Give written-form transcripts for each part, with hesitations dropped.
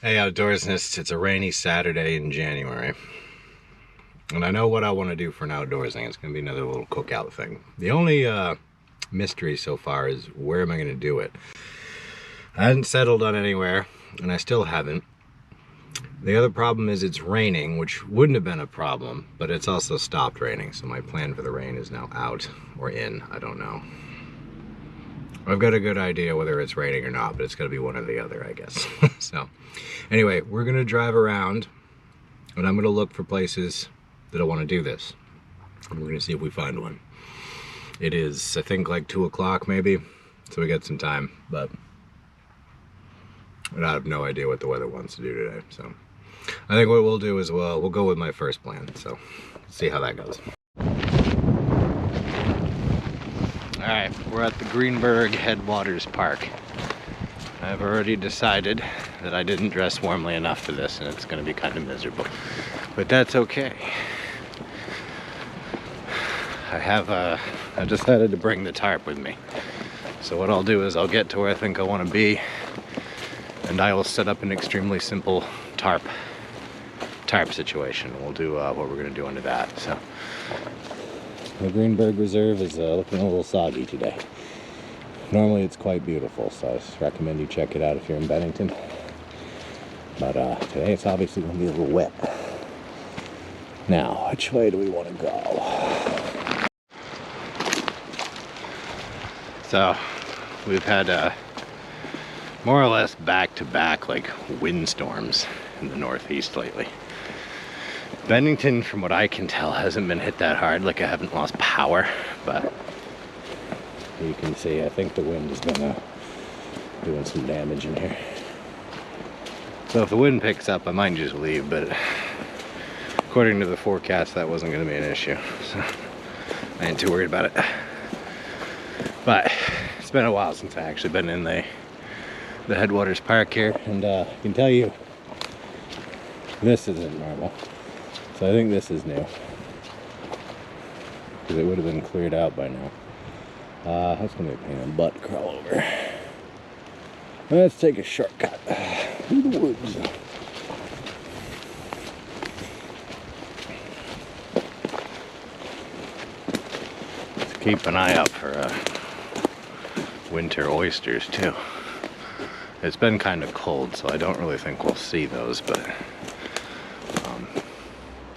Hey outdoorsnists, it's a rainy Saturday in January. And I know what I want to do for an outdoors thing. It's going to be another little cookout thing. The only mystery so far is where am I going to do it? I hadn't settled on anywhere, and I still haven't. The other problem is it's raining, which wouldn't have been a problem, but it's also stopped raining. So my plan for the rain is now out or in. I don't know. I've got a good idea whether it's raining or not, but it's got to be one or the other, I guess. So anyway, we're going to drive around, and I'm going to look for places that I want to do this. And we're going to see if we find one. It is, I think, like 2 o'clock maybe, so we got some time, but I have no idea what the weather wants to do today. So I think what we'll do is we'll go with my first plan, so see how that goes. Alright, we're at the Greenberg Headwaters Park. I've already decided that I didn't dress warmly enough for this, and it's going to be kind of miserable. But that's okay. I decided to bring the tarp with me. So what I'll do is I'll get to where I think I want to be, and I will set up an extremely simple tarp situation. We'll do what we're going to do under that. So the Greenberg Reserve is looking a little soggy today. Normally it's quite beautiful, so I just recommend you check it out if you're in Bennington. But today it's obviously going to be a little wet. Now, which way do we want to go? So, we've had more or less back-to-back like windstorms in the northeast lately. Bennington, from what I can tell, hasn't been hit that hard. Like, I haven't lost power, but you can see, I think the wind has been doing some damage in here. So if the wind picks up, I might just leave, but according to the forecast, that wasn't going to be an issue. So I ain't too worried about it. But it's been a while since I actually been in the Headwaters Park here, and I can tell you, this isn't normal. So I think this is new, because it would have been cleared out by now. That's gonna be a pain in the butt to crawl over. Let's take a shortcut through the woods. Let's keep an eye out for winter oysters too. It's been kind of cold, so I don't really think we'll see those, but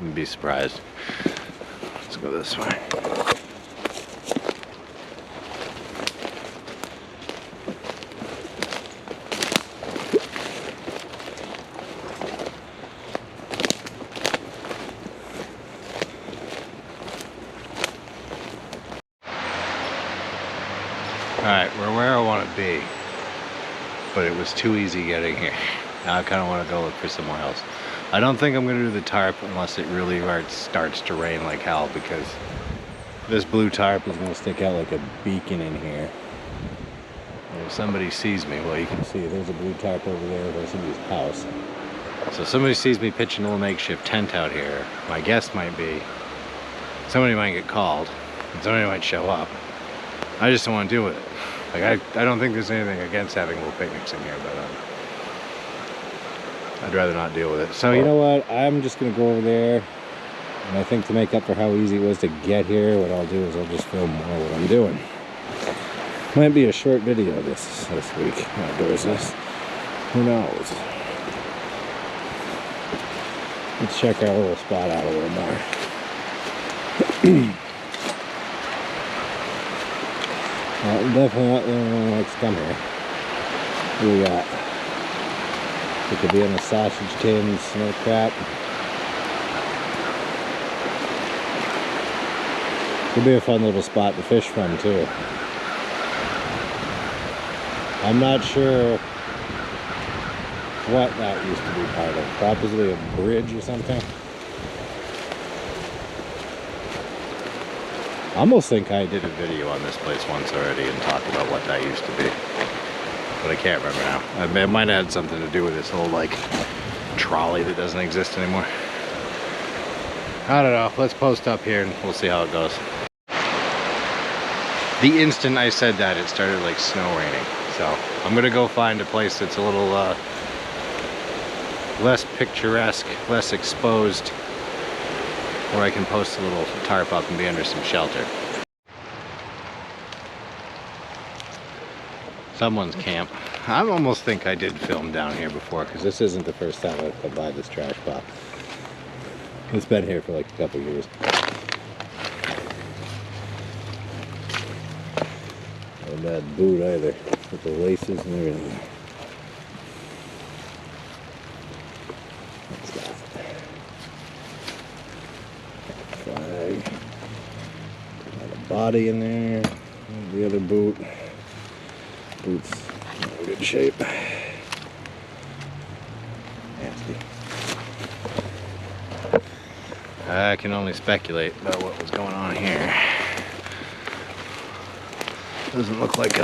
you'd be surprised. Let's go this way. Alright, we're where I want to be, but it was too easy getting here. Now I kind of want to go look for somewhere else. I don't think I'm going to do the tarp unless it really starts to rain like hell, because this blue tarp is going to stick out like a beacon in here. And if somebody sees me, well, you can see there's a blue tarp over there by somebody's house. So if somebody sees me pitching a little makeshift tent out here, my guess might be somebody might get called and somebody might show up. I just don't want to deal with it. Like, I don't think there's anything against having little picnics in here, but I'd rather not deal with it. So you know what, I'm just gonna go over there, and I think to make up for how easy it was to get here, what I'll do is I'll just film more what I'm doing. Might be a short video this week, outdoorsness. Who knows? Let's check our little spot out a little more. Definitely not the only one who likes to come here. What do we got? It could be in the sausage tins, no crap. Could be a fun little spot to fish from too. I'm not sure what that used to be part of. Probably a bridge or something. I almost think I did a video on this place once already and talked about what that used to be, but I can't remember now. It might have had something to do with this whole like trolley that doesn't exist anymore. I don't know. Let's post up here and we'll see how it goes. The instant I said that, it started like snow raining. So I'm gonna go find a place that's a little less picturesque, less exposed, where I can post a little tarp up and be under some shelter. Someone's camp. I almost think I did film down here before, because this isn't the first time I've come by this trash pile. It's been here for like a couple years. Not a bad boot either, with the laces and everything. What's that? Flag. Got a body in there. The other boot. Boots not in good shape. Nasty. I can only speculate about what was going on here. Doesn't look like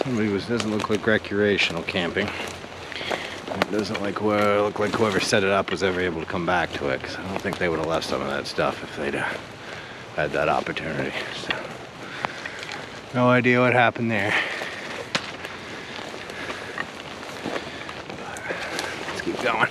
doesn't look like recreational camping. It doesn't look like whoever set it up was ever able to come back to it, because I don't think they would have left some of that stuff if they'd had that opportunity. So, no idea what happened there. But let's keep going.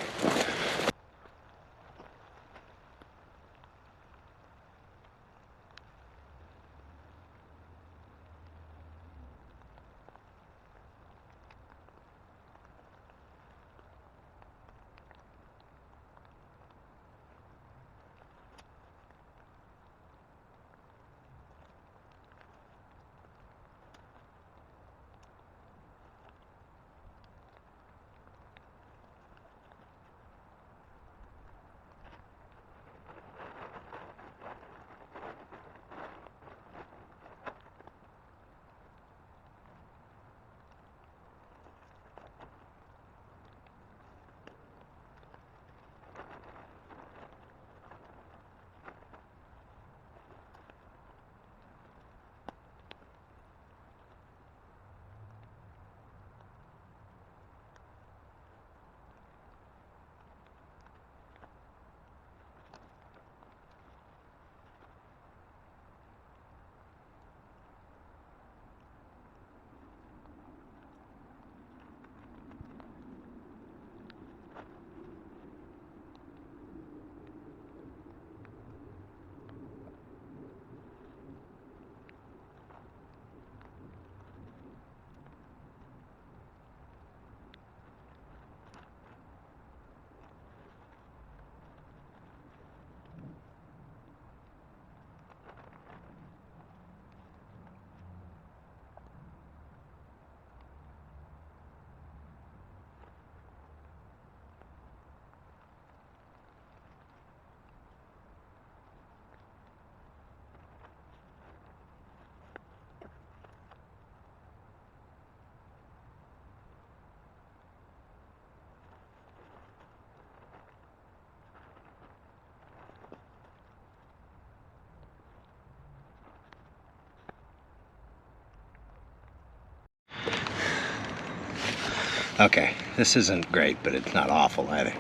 Okay, this isn't great, but it's not awful either.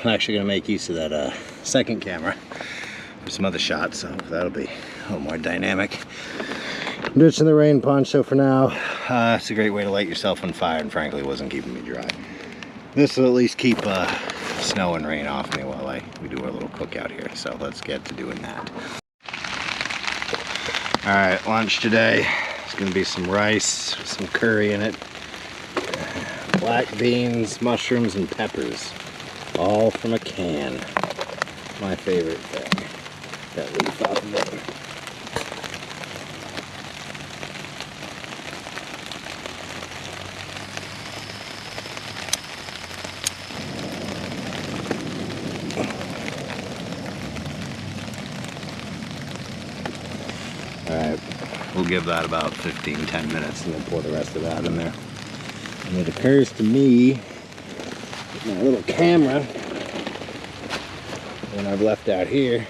I'm actually going to make use of that second camera for some other shots, so that'll be a little more dynamic. I'm ditching the rain poncho for now. It's a great way to light yourself on fire, and frankly, it wasn't keeping me dry. This will at least keep snow and rain off me while we do our little cookout here, so let's get to doing that. Alright, lunch today. It's going to be some rice with some curry in it. Black beans, mushrooms, and peppers. All from a can. My favorite thing. That leaf off of it. Alright, we'll give that about 15-10 minutes and then pour the rest of that in there. And it occurs to me with my little camera, when I've left out here,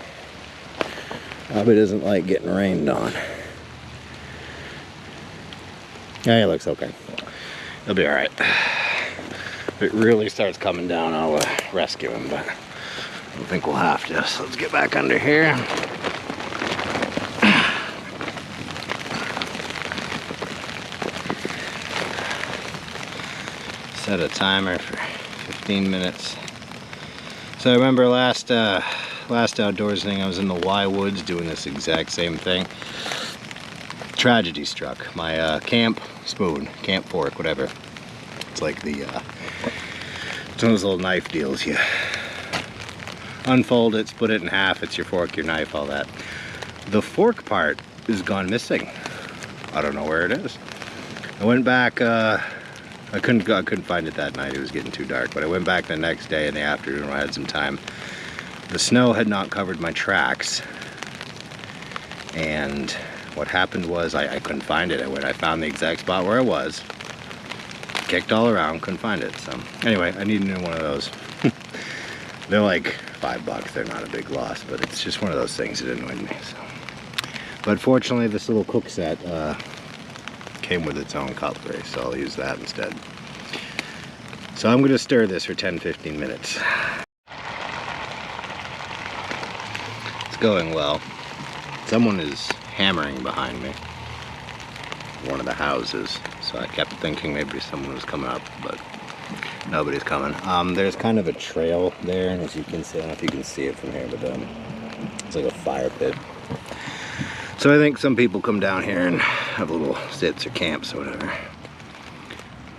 probably doesn't like getting rained on. Yeah, it looks okay. It'll be alright. If it really starts coming down, I'll rescue him, but I don't think we'll have to. So let's get back under here. Set a timer for 15 minutes. So I remember last outdoors thing, I was in the Y Woods doing this exact same thing. Tragedy struck. My camp spoon, camp fork, whatever. It's like the it's one of those little knife deals. You unfold it, split it in half. It's your fork, your knife, all that. The fork part is gone missing. I don't know where it is. I went back. I couldn't find it that night. It was getting too dark. But I went back the next day in the afternoon when I had some time. The snow had not covered my tracks, and what happened was I couldn't find it. I found the exact spot where I was, kicked all around, couldn't find it. So anyway, I need a new one of those. They're like $5. They're not a big loss, but it's just one of those things that annoyed me. So. But fortunately, this little cook set came with its own cutlery, so I'll use that instead. So I'm going to stir this for 10-15 minutes. It's going well. Someone is hammering behind me, one of the houses, so I kept thinking maybe someone was coming up, but nobody's coming. There's kind of a trail there, and as you can see, I don't know if you can see it from here, but it's like a fire pit. So I think some people come down here and have little sits or camps or whatever.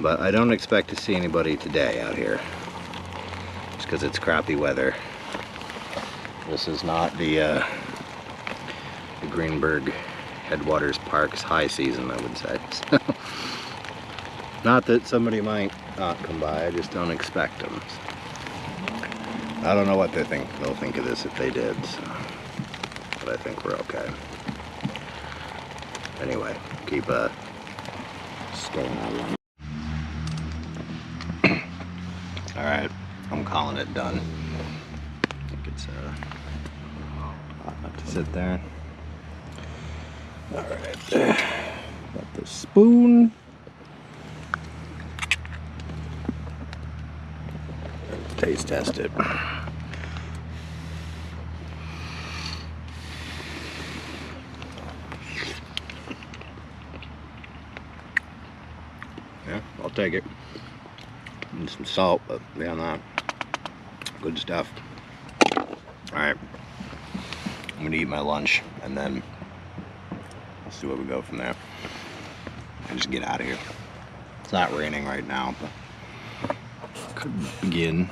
But I don't expect to see anybody today out here, just because it's crappy weather. This is not the Greenberg Headwaters Park's high season, I would say. So, not that somebody might not come by, I just don't expect them. So, I don't know what they'll think of this if they did, so, but I think we're okay. Anyway, keep staying on. Alright, I'm calling it done. I think it's hot enough to sit there. Alright, got the spoon. Taste test it. Yeah, I'll take it. And some salt, but beyond that, good stuff. Alright, I'm gonna eat my lunch and then we'll see where we go from there. And just get out of here. It's not raining right now, but could begin.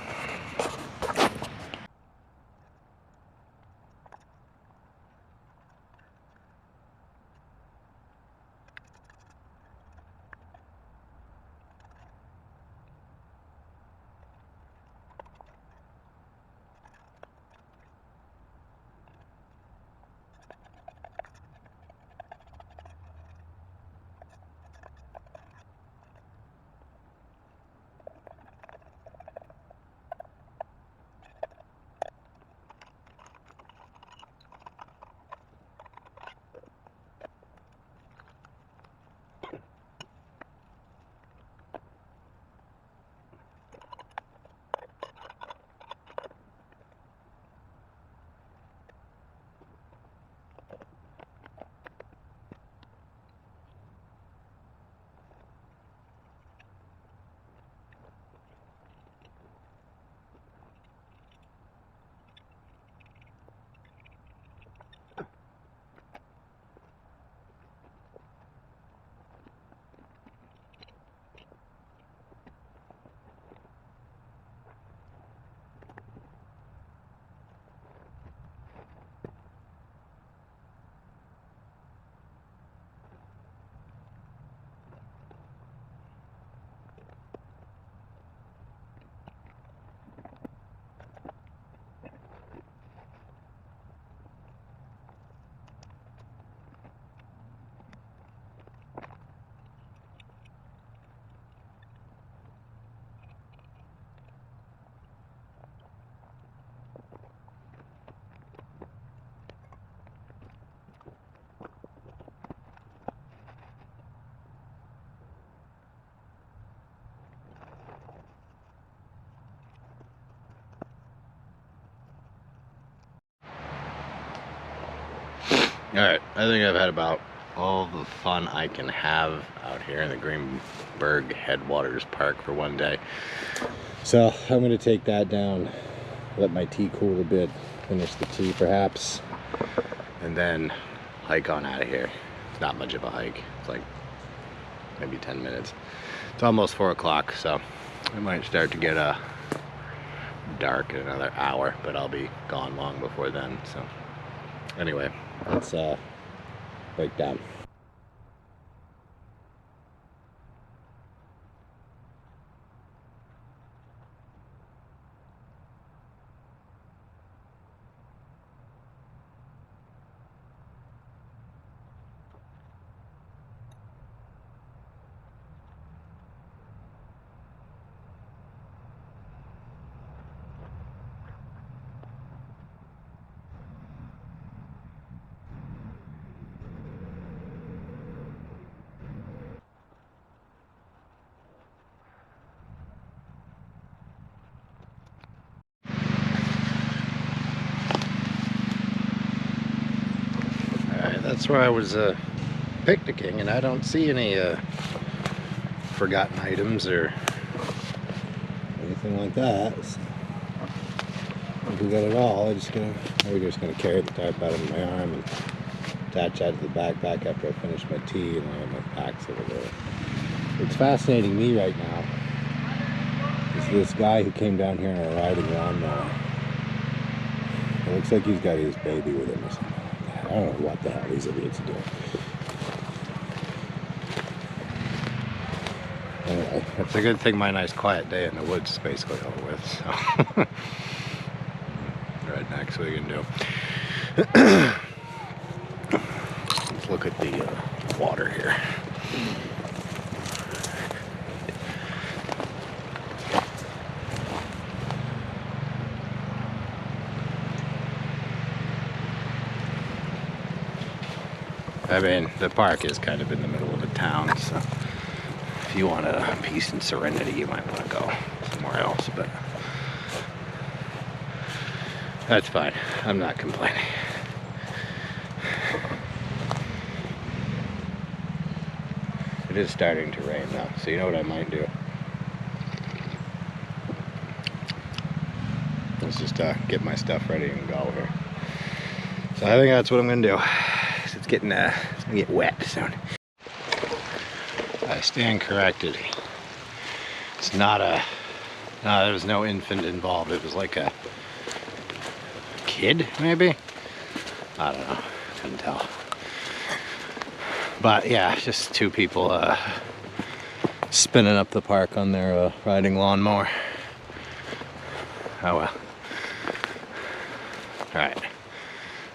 Alright, I think I've had about all the fun I can have out here in the Greenberg Headwaters Park for one day. So I'm going to take that down, let my tea cool a bit, finish the tea perhaps, and then hike on out of here. It's not much of a hike. It's like maybe 10 minutes. It's almost 4 o'clock, so it might start to get dark in another hour, but I'll be gone long before then. So anyway, let's break down. That's where I was picnicking, and I don't see any forgotten items or anything like that. So I think we got it all. We're just gonna carry the tarp out of my arm and attach that to the backpack after I finish my tea, and I have my packs over there. What's fascinating me right now is this guy who came down here on a riding lawnmower. It looks like he's got his baby with him or something. I don't know what the hell these idiots are doing. Anyway, it's a good thing my nice quiet day in the woods is basically over with. So right next, what are you gonna do? Let's look at the water here. I mean, the park is kind of in the middle of a town, so if you want a peace and serenity, you might want to go somewhere else, but that's fine. I'm not complaining. It is starting to rain though, so you know what I might do? Let's just get my stuff ready and go here. So I think that's what I'm gonna do. It's gonna get wet soon. I stand corrected. It's not a, no, there was no infant involved. It was like a kid, maybe? I don't know, couldn't tell. But yeah, just two people spinning up the park on their riding lawnmower. Oh well. All right.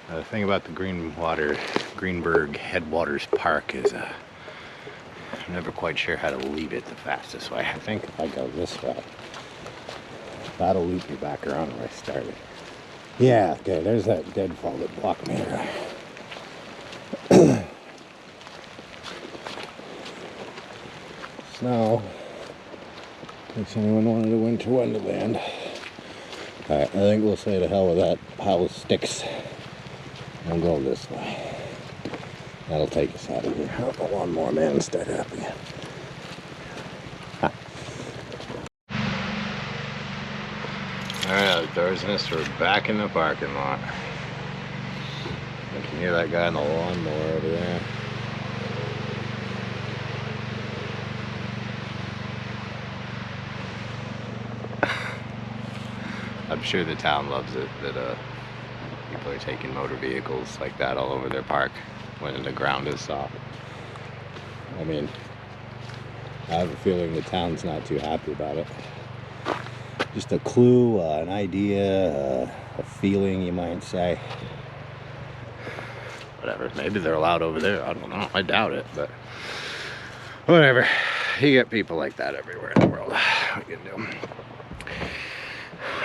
The thing about the Greenberg Headwaters Park is I'm never quite sure how to leave it the fastest way. I think if I go this way, that'll lead me back around where I started. Yeah, okay, there's that deadfall that blocked me here. Snow. Makes anyone wanted a winter wonderland. Alright, I think we'll say to hell with that pile of sticks. We'll go this way. That'll take us out of here. I'll go one more man and start it up again. Alright, outdoors nest, we're back in the parking lot. I can hear that guy on the lawnmower over there. I'm sure the town loves it that people are taking motor vehicles like that all over their park when the ground is soft. I mean, I have a feeling the town's not too happy about it. Just a clue, an idea, a feeling, you might say. Whatever, maybe they're allowed over there, I don't know, I doubt it, but whatever. You get people like that everywhere in the world. What you can do.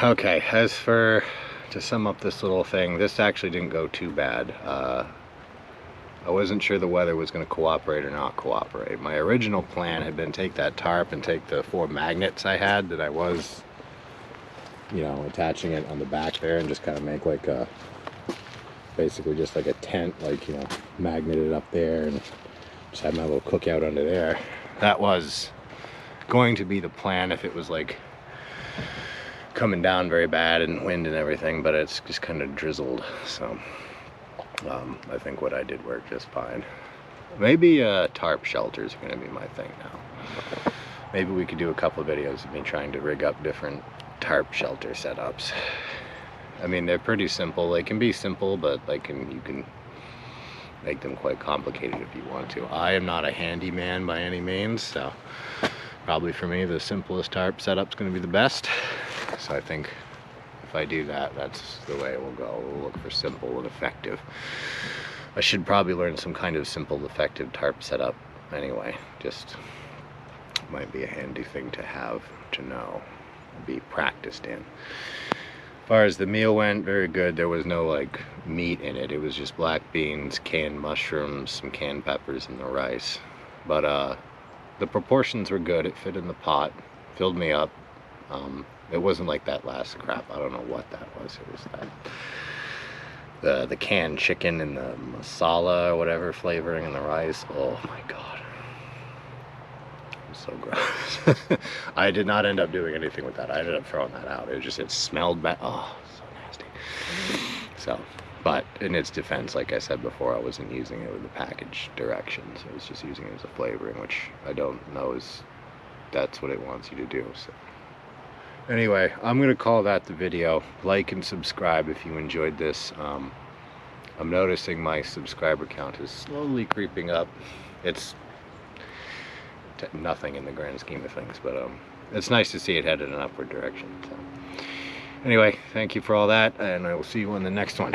Okay, as for, to sum up this little thing, this actually didn't go too bad. I wasn't sure the weather was going to cooperate or not cooperate. My original plan had been take that tarp and take the 4 magnets I had that I was, you know, attaching it on the back there and just kind of make like a basically just like a tent, like, you know, magneted up there, and just had my little cookout under there. That was going to be the plan if it was like coming down very bad and wind and everything, but it's just kind of drizzled, so I think what I did worked just fine. Maybe tarp shelters are going to be my thing now. Maybe we could do a couple of videos of me trying to rig up different tarp shelter setups. I mean, they're pretty simple. They can be simple, but you can make them quite complicated if you want to. I am not a handyman by any means, so probably for me the simplest tarp setup's going to be the best. So I think if I do that, that's the way it will go. We'll look for simple and effective. I should probably learn some kind of simple, effective tarp setup anyway. Just might be a handy thing to have, to know, be practiced in. As far as the meal went, very good. There was no like meat in it. It was just black beans, canned mushrooms, some canned peppers, and the rice. But the proportions were good. It fit in the pot, filled me up. It wasn't like that last crap. I don't know what that was. It was that the canned chicken and the masala or whatever flavoring in the rice. Oh my god, it was so gross. I did not end up doing anything with that. I ended up throwing that out. It smelled bad. Oh, so nasty. So, but in its defense, like I said before, I wasn't using it with the package directions. I was just using it as a flavoring, which I don't know is that's what it wants you to do. So anyway, I'm gonna call that the video. Like and subscribe if you enjoyed this. I'm noticing my subscriber count is slowly creeping up. It's nothing in the grand scheme of things, but it's nice to see it headed in an upward direction. So anyway, thank you for all that, and I will see you on the next one.